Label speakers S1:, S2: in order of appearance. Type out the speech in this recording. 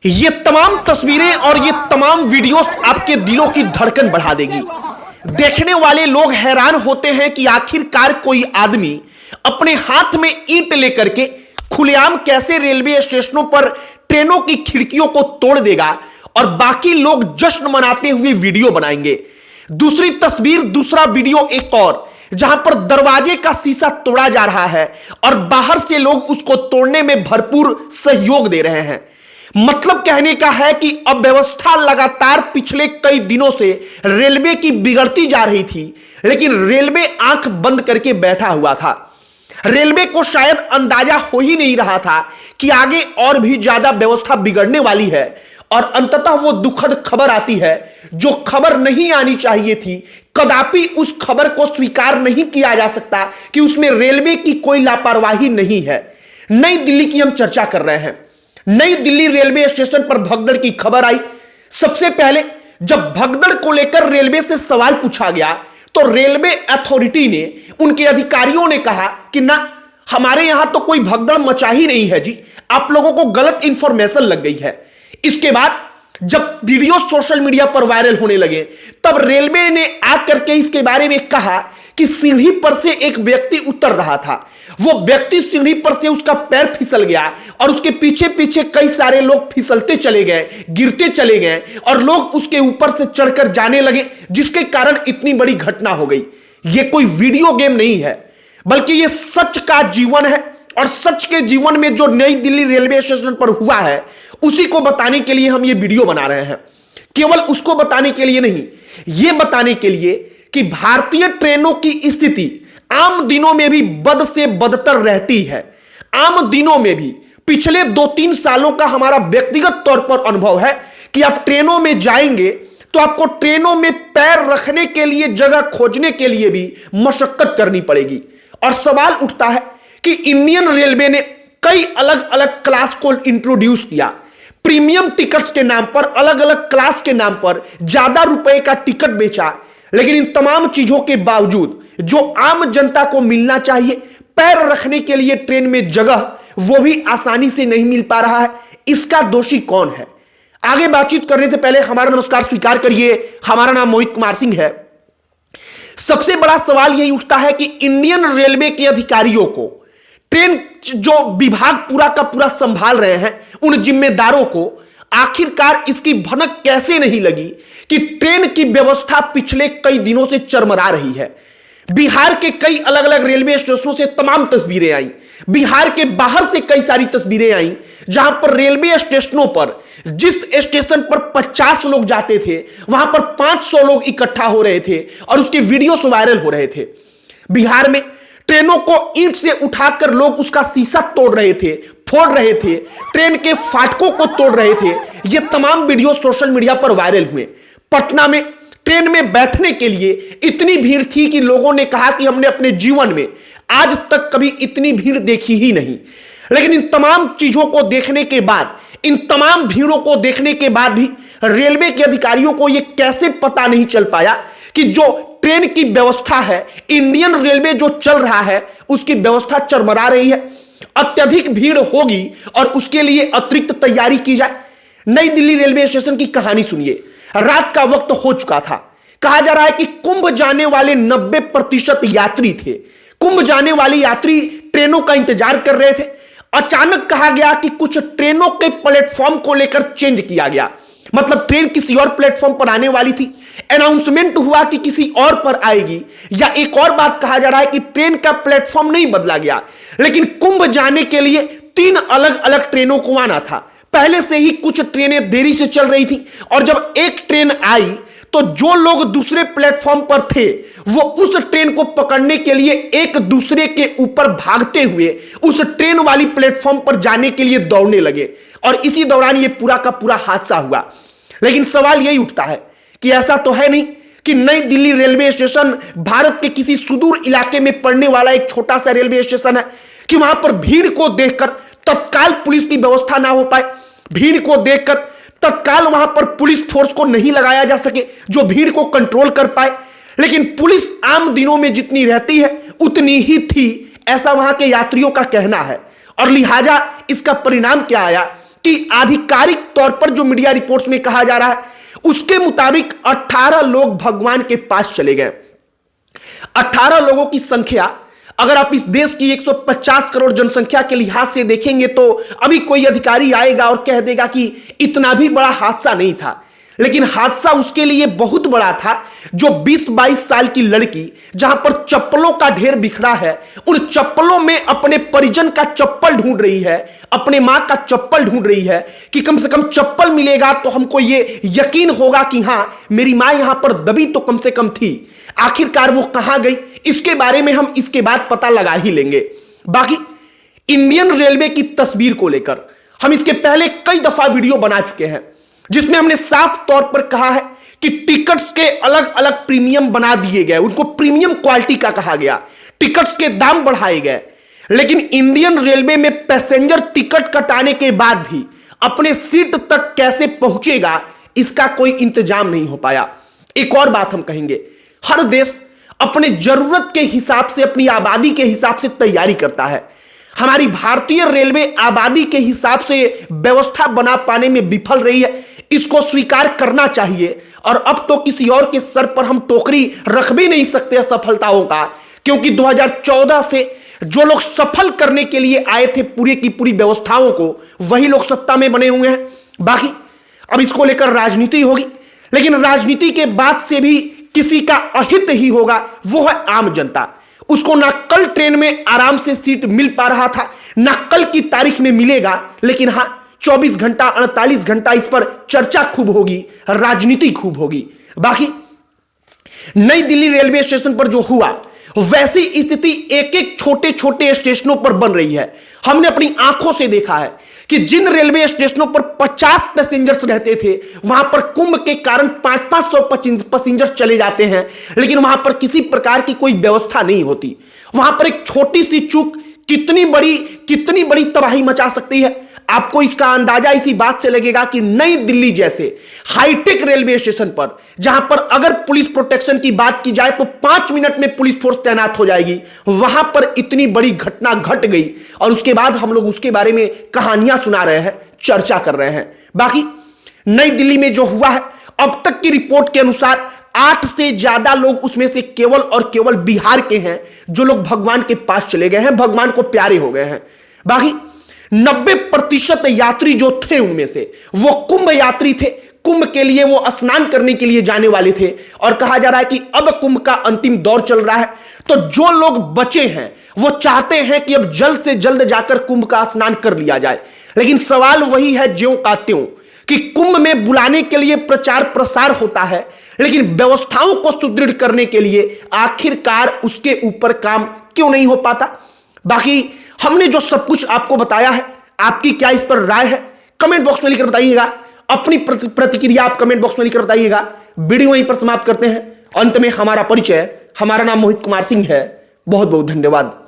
S1: ये तमाम तस्वीरें और ये तमाम वीडियोस आपके दिलों की धड़कन बढ़ा देगी। देखने वाले लोग हैरान होते हैं कि आखिरकार कोई आदमी अपने हाथ में ईंट लेकर के खुलेआम कैसे रेलवे स्टेशनों पर ट्रेनों की खिड़कियों को तोड़ देगा और बाकी लोग जश्न मनाते हुए वीडियो बनाएंगे। दूसरी तस्वीर, दूसरा वीडियो एक और, जहां पर दरवाजे का शीशा तोड़ा जा रहा है और बाहर से लोग उसको तोड़ने में भरपूर सहयोग दे रहे हैं। मतलब कहने का है कि अव्यवस्था लगातार पिछले कई दिनों से रेलवे की बिगड़ती जा रही थी, लेकिन रेलवे आंख बंद करके बैठा हुआ था। रेलवे को शायद अंदाजा हो ही नहीं रहा था कि आगे और भी ज्यादा व्यवस्था बिगड़ने वाली है और अंततः वो दुखद खबर आती है जो खबर नहीं आनी चाहिए थी। कदापि उस खबर को स्वीकार नहीं किया जा सकता कि उसमें रेलवे की कोई लापरवाही नहीं है। नई दिल्ली की हम चर्चा कर रहे हैं। नई दिल्ली रेलवे स्टेशन पर भगदड़ की खबर आई। सबसे पहले जब भगदड़ को लेकर रेलवे से सवाल पूछा गया तो रेलवे अथॉरिटी ने, उनके अधिकारियों ने कहा कि ना, हमारे यहां तो कोई भगदड़ मचा ही नहीं है जी, आप लोगों को गलत इंफॉर्मेशन लग गई है। इसके बाद जब वीडियो सोशल मीडिया पर वायरल होने लगे तब रेलवे ने आकर के इसके बारे में कहा कि सीढ़ी पर से एक व्यक्ति उतर रहा था। वो व्यक्ति सीढ़ी पर से, उसका पैर फिसल गया और उसके पीछे पीछे कई सारे लोग फिसलते चले गए, गिरते चले गए और लोग उसके ऊपर से चढ़कर जाने लगे, जिसके कारण इतनी बड़ी घटना हो गई। ये कोई वीडियो गेम नहीं है, बल्कि ये सच का जीवन है। और सच के जीवन में जो नई दिल्ली रेलवे स्टेशन पर हुआ है उसी को बताने के लिए हम ये वीडियो बना रहे हैं। केवल उसको बताने के लिए नहीं, ये बताने के लिए कि भारतीय ट्रेनों की स्थिति आम दिनों में भी बद से बदतर रहती है। आम दिनों में भी पिछले 2-3 सालों का हमारा व्यक्तिगत तौर पर अनुभव है कि आप ट्रेनों में जाएंगे तो आपको ट्रेनों में पैर रखने के लिए, जगह खोजने के लिए भी मशक्कत करनी पड़ेगी। और सवाल उठता है कि इंडियन रेलवे ने कई अलग अलग क्लास को इंट्रोड्यूस किया। प्रीमियम टिकट्स के नाम पर, अलग अलग क्लास के नाम पर ज्यादा रुपए का टिकट बेचा, लेकिन इन तमाम चीजों के बावजूद जो आम जनता को मिलना चाहिए, पैर रखने के लिए ट्रेन में जगह, वो भी आसानी से नहीं मिल पा रहा है। इसका दोषी कौन है? आगे बातचीत करने से पहले हमारा नमस्कार स्वीकार करिए। हमारा नाम मोहित कुमार सिंह है। सबसे बड़ा सवाल यही उठता है कि इंडियन रेलवे के अधिकारियों को, ट्रेन जो विभाग पूरा का पूरा संभाल रहे हैं, उन जिम्मेदारों को आखिरकार इसकी भनक कैसे नहीं लगी कि ट्रेन की व्यवस्था पिछले कई दिनों से चरमरा रही है। बिहार के कई अलग अलग रेलवे स्टेशनों से तमाम तस्वीरें आई, बिहार के बाहर से कई सारी तस्वीरें आई, जहां पर रेलवे स्टेशनों पर, जिस स्टेशन पर 50 लोग जाते थे वहां पर 500 लोग इकट्ठा हो रहे थे और उसके वीडियोस वायरल हो रहे थे। बिहार में ट्रेनों को ईंट से उठाकर लोग उसका शीशा तोड़ रहे थे, फोड़ रहे थे, ट्रेन के फाटकों को तोड़ रहे थे। ये तमाम वीडियो सोशल मीडिया पर वायरल हुए। पटना में ट्रेन में बैठने के लिए इतनी भीड़ थी कि लोगों ने कहा कि हमने अपने जीवन में आज तक कभी इतनी भीड़ देखी ही नहीं। लेकिन इन तमाम चीजों को देखने के बाद, इन तमाम भीड़ों को देखने के बाद भी रेलवे के अधिकारियों को यह कैसे पता नहीं चल पाया कि जो ट्रेन की व्यवस्था है, इंडियन रेलवे जो चल रहा है, उसकी व्यवस्था चरमरा रही है। अत्यधिक भीड़ होगी और उसके लिए अतिरिक्त तैयारी की जाए। नई दिल्ली रेलवे स्टेशन की कहानी सुनिए। रात का वक्त हो चुका था। कहा जा रहा है कि कुंभ जाने वाले 90% यात्री थे। कुंभ जाने वाले यात्री ट्रेनों का इंतजार कर रहे थे। अचानक कहा गया कि कुछ ट्रेनों के प्लेटफॉर्म को लेकर चेंज किया गया, मतलब ट्रेन किसी और प्लेटफॉर्म पर आने वाली थी। अनाउंसमेंट हुआ कि किसी और पर आएगी, या एक और बात कहा जा रहा है कि ट्रेन का प्लेटफॉर्म नहीं बदला गया, लेकिन कुंभ जाने के लिए 3 अलग अलग ट्रेनों को आना था। पहले से ही कुछ ट्रेनें देरी से चल रही थी और जब एक ट्रेन आई तो जो लोग दूसरे प्लेटफॉर्म पर थे वो उस ट्रेन को पकड़ने के लिए एक दूसरे के ऊपर भागते हुए उस ट्रेन वाली प्लेटफॉर्म पर जाने के लिए दौड़ने लगे और इसी दौरान ये पूरा का पूरा हादसा हुआ। लेकिन सवाल यही उठता है कि ऐसा तो है नहीं कि नई दिल्ली रेलवे स्टेशन भारत के किसी सुदूर इलाके में पड़ने वाला एक छोटा सा रेलवे स्टेशन है कि वहां पर भीड़ को देखकर तत्काल पुलिस की व्यवस्था ना हो पाए, भीड़ को देखकर तत्काल वहां पर पुलिस फोर्स को नहीं लगाया जा सके जो भीड़ को कंट्रोल कर पाए। लेकिन पुलिस आम दिनों में जितनी रहती है उतनी ही थी, ऐसा वहां के यात्रियों का कहना है। और लिहाजा इसका परिणाम क्या आया कि आधिकारिक तौर पर जो मीडिया रिपोर्ट्स में कहा जा रहा है उसके मुताबिक 18 लोग भगवान के पास चले गए। 18 लोगों की संख्या अगर आप इस देश की 150 करोड़ जनसंख्या के लिहाज से देखेंगे तो अभी कोई अधिकारी आएगा और कह देगा कि इतना भी बड़ा हादसा नहीं था, लेकिन हादसा उसके लिए बहुत बड़ा था जो 20-22 साल की लड़की जहां पर चप्पलों का ढेर बिखरा है, उन चप्पलों में अपने परिजन का चप्पल ढूंढ रही है, अपने मां का चप्पल ढूंढ रही है कि कम से कम चप्पल मिलेगा तो हमको ये यकीन होगा कि हां मेरी मां यहां पर दबी तो कम से कम थी। आखिरकार वो कहां गई इसके बारे में हम इसके बाद पता लगा ही लेंगे। बाकी इंडियन रेलवे की तस्वीर को लेकर हम इसके पहले कई दफा वीडियो बना चुके हैं जिसमें हमने साफ तौर पर कहा है कि टिकट्स के अलग अलग प्रीमियम बना दिए गए, उनको प्रीमियम क्वालिटी का कहा गया, टिकट्स के दाम बढ़ाए गए, लेकिन इंडियन रेलवे में पैसेंजर टिकट कटाने के बाद भी अपने सीट तक कैसे पहुंचेगा इसका कोई इंतजाम नहीं हो पाया। एक और बात हम कहेंगे, हर देश अपने जरूरत के हिसाब से, अपनी आबादी के हिसाब से तैयारी करता है। हमारी भारतीय रेलवे आबादी के हिसाब से व्यवस्था बना पाने में विफल रही है, इसको स्वीकार करना चाहिए। और अब तो किसी और के सर पर हम टोकरी रख भी नहीं सकते असफलताओं का, क्योंकि 2014 से जो लोग सफल करने के लिए आए थे पूरी की पूरी व्यवस्थाओं को, वही लोग सत्ता में बने हुए हैं। बाकी अब इसको लेकर राजनीति होगी, लेकिन राजनीति के बाद से भी किसी का अहित ही होगा, वो है आम जनता। उसको ना कल ट्रेन में आराम से सीट मिल पा रहा था, ना कल की तारीख में मिलेगा, लेकिन हां 24 घंटा 48 घंटा इस पर चर्चा खूब होगी, राजनीति खूब होगी। बाकी नई दिल्ली रेलवे स्टेशन पर जो हुआ वैसी स्थिति एक एक छोटे छोटे स्टेशनों पर बन रही है। हमने अपनी आंखों से देखा है कि जिन रेलवे स्टेशनों पर 50 पैसेंजर्स रहते थे वहां पर कुंभ के कारण 500-500 पैसेंजर्स चले जाते हैं, लेकिन वहां पर किसी प्रकार की कोई व्यवस्था नहीं होती। वहां पर एक छोटी सी चूक कितनी बड़ी तबाही मचा सकती है। आपको इसका अंदाजा इसी बात से लगेगा कि नई दिल्ली जैसे हाईटेक रेलवे स्टेशन पर, जहां पर अगर पुलिस प्रोटेक्शन की बात की जाए तो 5 मिनट में पुलिस फोर्स तैनात हो जाएगी, वहां पर इतनी बड़ी घटना घट गई और उसके बाद हम लोग उसके बारे में कहानियां सुना रहे हैं, चर्चा कर रहे हैं। बाकी नई दिल्ली में जो हुआ है, अब तक की रिपोर्ट के अनुसार 8 से ज्यादा लोग उसमें से केवल और केवल बिहार के हैं जो लोग भगवान के पास चले गए हैं, भगवान को प्यारे हो गए हैं। बाकी 90% यात्री जो थे उनमें से वो कुंभ यात्री थे, कुंभ के लिए वो स्नान करने के लिए जाने वाले थे और कहा जा रहा है कि अब कुंभ का अंतिम दौर चल रहा है, तो जो लोग बचे हैं वो चाहते हैं कि अब जल्द से जल्द जाकर कुंभ का स्नान कर लिया जाए। लेकिन सवाल वही है ज्यों का त्यों कि कुंभ में बुलाने के लिए प्रचार प्रसार होता है, लेकिन व्यवस्थाओं को सुदृढ़ करने के लिए आखिरकार उसके ऊपर काम क्यों नहीं हो पाता। बाकी हमने जो सब कुछ आपको बताया है, आपकी क्या इस पर राय है कमेंट बॉक्स में लिखकर बताइएगा। अपनी प्रतिक्रिया आप कमेंट बॉक्स में लिखकर बताइएगा। वीडियो यहीं पर समाप्त करते हैं। अंत में हमारा परिचय, हमारा नाम मोहित कुमार सिंह है। बहुत बहुत धन्यवाद।